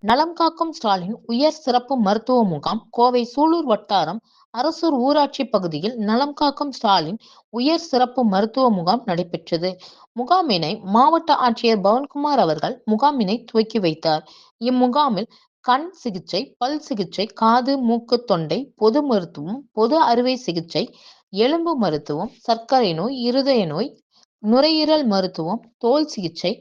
நலம் காக்கும் ஸ்டாலின் உயர் சிறப்பு மருத்துவ முகாம் கோவை சூலூர் வட்டாரம் அரசூர் ஊராட்சி பகுதியில் நலம் காக்கும் ஸ்டாலின் உயர் சிறப்பு மருத்துவ முகாம் நடைபெற்றது. முகாமினை மாவட்ட ஆட்சியர் பவன்குமார் அவர்கள் முகாமினை துவக்கி வைத்தார். இம்முகாமில் கண் சிகிச்சை, பல் சிகிச்சை, காது, மூக்கு, தொண்டை, பொது மருத்துவம், பொது அறுவை சிகிச்சை, எலும்பு மருத்துவம், சர்க்கரை நோய், இருதய நோய், நுரையீரல் மருத்துவம், தோல் சிகிச்சை,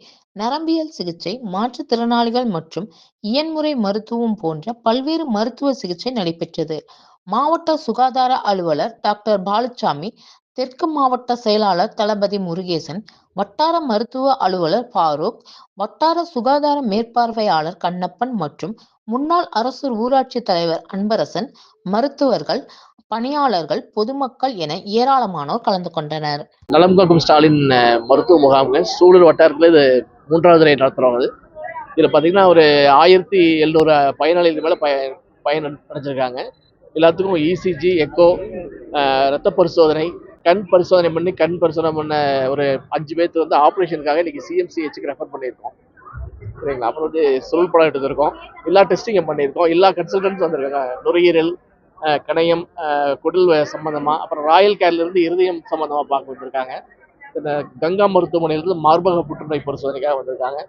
நரம்பியல் சிகிச்சை, மாற்றுத்திறனாளிகள் மற்றும் இயன்முறை மருத்துவம் போன்ற பல்வேறு மருத்துவ சிகிச்சை நடைபெற்றது. மாவட்ட சுகாதார அலுவலர் டாக்டர் பாலுச்சாமி, தெற்கு மாவட்ட செயலாளர் தளபதி முருகேசன், வட்டார மருத்துவ அலுவலர் ஃபாரூக், வட்டார சுகாதார மேற்பார்வையாளர் கண்ணப்பன் மற்றும் முன்னாள் அரசூர் ஊராட்சி தலைவர் அன்பரசன், மருத்துவர்கள், பணியாளர்கள், பொதுமக்கள் என ஏராளமானோர் கலந்து கொண்டனர். நலம் காக்கும் ஸ்டாலின் மருத்துவ முகாம்கள் சூலூர் வட்டாரத்தில் இது 3வது முறை நடத்துகிறோம். இதில் பார்த்தீங்கன்னா ஒரு 1700 பயனாளிகள் மேலே பயன் அடைஞ்சிருக்காங்க. எல்லாத்துக்கும் இசிஜி, எக்கோ, ரத்த பரிசோதனை, கண் பரிசோதனை பண்ண ஒரு 5 பேர்த்து வந்து ஆப்ரேஷனுக்காக இன்னைக்கு சிஎம்சிஹெச்சுக்கு ரெஃபர் பண்ணியிருக்கோம். சரிங்களா. அப்புறம் வந்து சுருள் படம் எடுத்திருக்கோம். எல்லா டெஸ்டிங்கும் பண்ணியிருக்கோம். எல்லா கன்சல்டன்ட்ஸ் வந்திருக்காங்க. நுரையீரல், கணையம், குடல் சம்பந்தமா, அப்புறம் ராயல் கேர்லேருந்து இருதயம் சம்பந்தமா பார்க்க வந்திருக்காங்க. இந்த கங்கா மருத்துவமனையிலிருந்து மார்பக புற்றுநோய் பரிசோதனைக்காக வந்திருக்காங்க.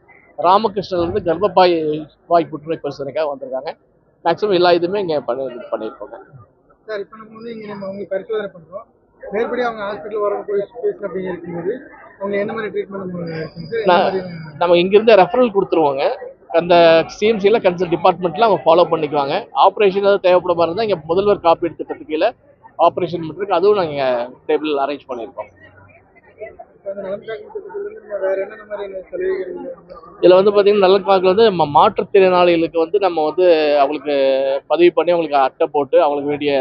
ராமகிருஷ்ணன்லேருந்து வாய் புற்றுநோய் பரிசோதனைக்காக வந்திருக்காங்க. மேக்ஸிமம் எல்லா இதுவுமே இங்கே பண்ணியிருக்கோங்க. சார், இப்போ நம்ம வந்து இங்கே அவங்களுக்கு பரிசோதனை பண்ணுறோம். மேற்படி அவங்க ஹாஸ்பிட்டல் வர பேசணும் அப்படின்னு இருக்கும்போது அவங்க என்ன மாதிரி ட்ரீட்மெண்ட் நம்ம இங்கிருந்து ரெஃபரல் கொடுத்துருவோங்க. அந்த சிஎம்சியில் கன்சல்ட் டிபார்ட்மெண்ட்டில் அவங்க ஃபாலோ பண்ணிக்குவாங்க. ஆப்ரேஷன் ஏதாவது தேவைப்பட இருந்தால் இங்கே முதல்வர் காப்பீடு திட்டத்துக்கு கீழே ஆப்ரேஷன் பண்ணுறதுக்கு அதுவும் நாங்கள் டேபிள் அரேஞ்ச் பண்ணியிருக்கோம். இதில் வந்து பார்த்தீங்கன்னா நலன் காக்கில் வந்து நம்ம மாற்றுத்திறனாளிகளுக்கு வந்து நம்ம வந்து அவங்களுக்கு பதிவு பண்ணி அவங்களுக்கு அட்டை போட்டு அவங்களுக்கு வேண்டிய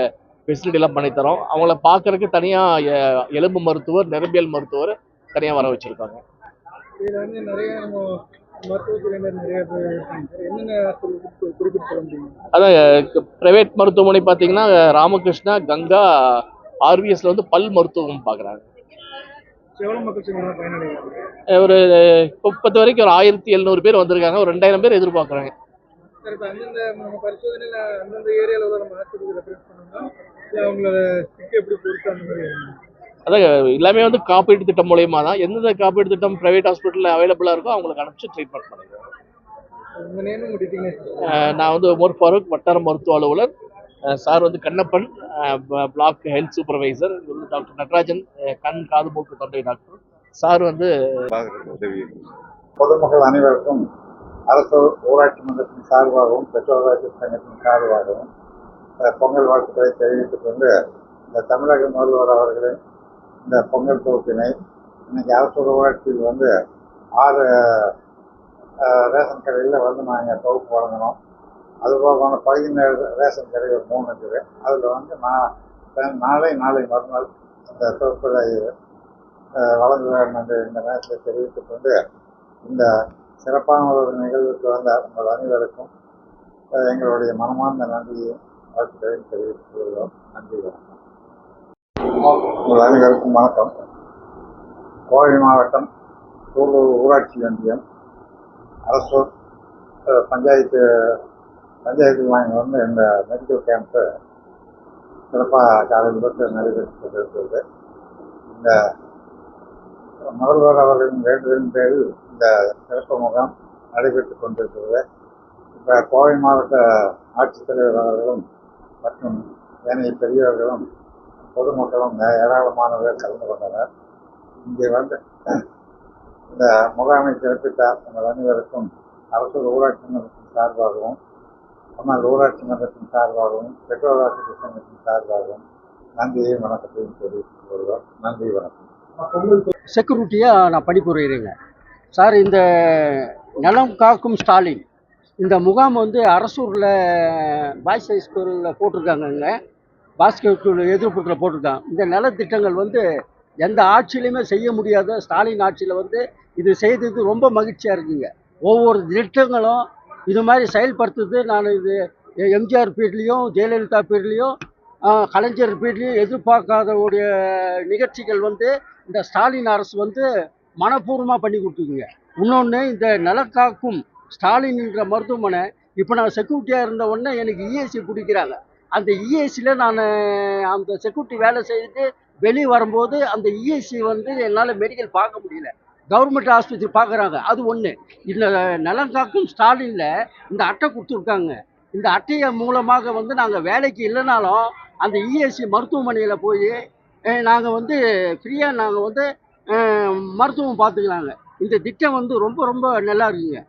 ஃபெசிலிட்டிலாம் பண்ணித்தரோம். அவங்கள பார்க்கறதுக்கு தனியாக எலும்பு மருத்துவர், நரம்பியல் மருத்துவர் தனியாக வர வச்சுருக்காங்க. இதில் வந்து நிறைய அதான் பிரைவேட் மருத்துவமனை பார்த்தீங்கன்னா ராமகிருஷ்ணா, கங்கா, ஆர்விஎஸ்ல வந்து பல் மருத்துவம் பார்க்குறாங்க. ஒரு 30 வரைக்கும் ஒரு 1700 பேர் வந்திருக்காங்க. ஒரு 2000 பேர் எதிர்பார்க்குறாங்க. அதான் எல்லாமே வந்து காப்பீடு திட்டம் மூலயமா தான். எந்தெந்த காப்பீடு திட்டம் பிரைவேட் ஹாஸ்பிட்டலில் அவைலபிளாக இருக்கோ அவங்களுக்கு அனுப்பிச்சு ட்ரீட்மெண்ட் பண்ணிடுவோம். நான் வந்து உமர் ஃபாரூக், வட்டார மருத்துவ அலுவலர். சார் வந்து Kannappan, block health supervisor. Doctor Natarajan, கண், காது, மூக்கு, தொண்டை டாக்டர். சார் வந்து பொதுமக்கள் அனைவருக்கும் அரசு ஊராட்சி மன்றத்தின் சார்பாகவும் பெற்றோராட்சி சங்கத்தின் சார்பாகவும் பொங்கல் வாழ்த்துக்களை தெரிவித்துக் கொண்டு இந்த தமிழக முதல்வர் அவர்களின் இந்த பொங்கல் தொகுப்பினை இன்னைக்கு அரசு ஊராட்சியில் வந்து 6 ரேஷன் கடையில் வந்து நாங்கள் தொகுப்பு வழங்கினோம். அதுபோக 17 ரேஷன் கடை 3 இருக்குது. அதில் வந்து நாளை மறுநாள் இந்த தொகுப்பில் வழங்குவேன் என்று இந்த நேரத்தை தெரிவித்துக் கொண்டு இந்த சிறப்பான ஒரு நிகழ்வுக்கு வந்த உங்கள் அனைவருக்கும் எங்களுடைய மனமார்ந்த நன்றியையும் வாழ்த்துக்களையும் தெரிவித்துக் கொள்கிறோம். நன்றி, வணக்கம். உங்கள் அனைவருக்கும் வணக்கம். கோவை மாவட்டம் சூலூர் ஊராட்சி ஒன்றியம் அரசூர் பஞ்சாயத்தில் வாங்கி வந்து இந்த மெடிக்கல் கேம்ப்பு சிறப்பாக காலையில் தொட்டு நடைபெற்று கொண்டிருக்கிறது. இந்த முதல்வர் அவர்களின் வேண்டுதலின் பேரில் இந்த சிறப்பு முகாம் நடைபெற்றுக் கொண்டிருக்கிறது. இப்போ கோவை மாவட்ட ஆட்சித்தலைவர் அவர்களும் மற்றும் ஏனைய பெரியவர்களும் பொதுமக்களும் ஏராளமானவர் கலந்து கொண்டனர். இங்கே வந்து இந்த முகாமை சிறப்பித்த உங்கள் அனைவருக்கும் அரசு ஊராட்சி மன்றத்தின் சார்பாகவும், முன்னாள் ஊராட்சி மன்றத்தின் சார்பாகவும், பெற்றோராட்சி சங்கத்தின் சார்பாகவும் நன்றியையும் வணக்கத்தையும் தெரிவித்துக் கொள்கிறோம். நன்றி, வணக்கம். செக்யூரிட்டியாக நான் பணிபுரிகிறேங்க. சார், இந்த நலம் காக்கும் ஸ்டாலின் இந்த முகாம் வந்து அரசூரில் பாய்ஸ் ஹை ஸ்கூலில் போட்டிருக்காங்கங்க. பாஸ்கெட் எதிர்ப்புத்தில் போட்டிருக்காங்க. இந்த நலத்திட்டங்கள் வந்து எந்த ஆட்சியிலையுமே செய்ய முடியாத ஸ்டாலின் ஆட்சியில் வந்து இது செய்தது ரொம்ப மகிழ்ச்சியாக இருக்குங்க. ஒவ்வொரு திட்டங்களும் இது மாதிரி செயல்படுத்துறது நான் இது எம்ஜிஆர் பீரியட்லேயும், ஜெயலலிதா பீரியட்லேயும், கலைஞர் பீரியட்லேயும் எதிர்பார்க்காதவுடைய நிகழ்ச்சிகள் வந்து இந்த ஸ்டாலின் அரசு வந்து மனப்பூர்வமாக பண்ணி கொடுத்துக்குங்க. இன்னொன்று, இந்த நலக்காக்கும் ஸ்டாலின் என்ற மருத்துவமனை இப்போ நான் செக்யூரிட்டியாக இருந்த உடனே எனக்கு இஎஸ்சி பிடிக்கிறாங்க. அந்த இஎஸ்சியில் நான் அந்த செக்யூரிட்டி வேலை செய்துட்டு வெளியே வரும்போது அந்த இஎஸ்சி வந்து என்னால் மெடிக்கல் பார்க்க முடியல. கவர்மெண்ட் ஆஸ்பத்திரி பார்க்குறாங்க. அது ஒன்று. இந்த நலம் காக்கும் ஸ்டாலினில் இந்த அட்டை கொடுத்துருக்காங்க. இந்த அட்டையை மூலமாக வந்து நாங்கள் வேலைக்கு இல்லைனாலும் அந்த இஎஸ்சி மருத்துவமனையில் போய் நாங்கள் வந்து ஃப்ரீயாக நாங்கள் வந்து மருத்துவம் பார்த்துக்கலாங்க. இந்த திட்டம் வந்து ரொம்ப ரொம்ப நல்லா இருக்குங்க.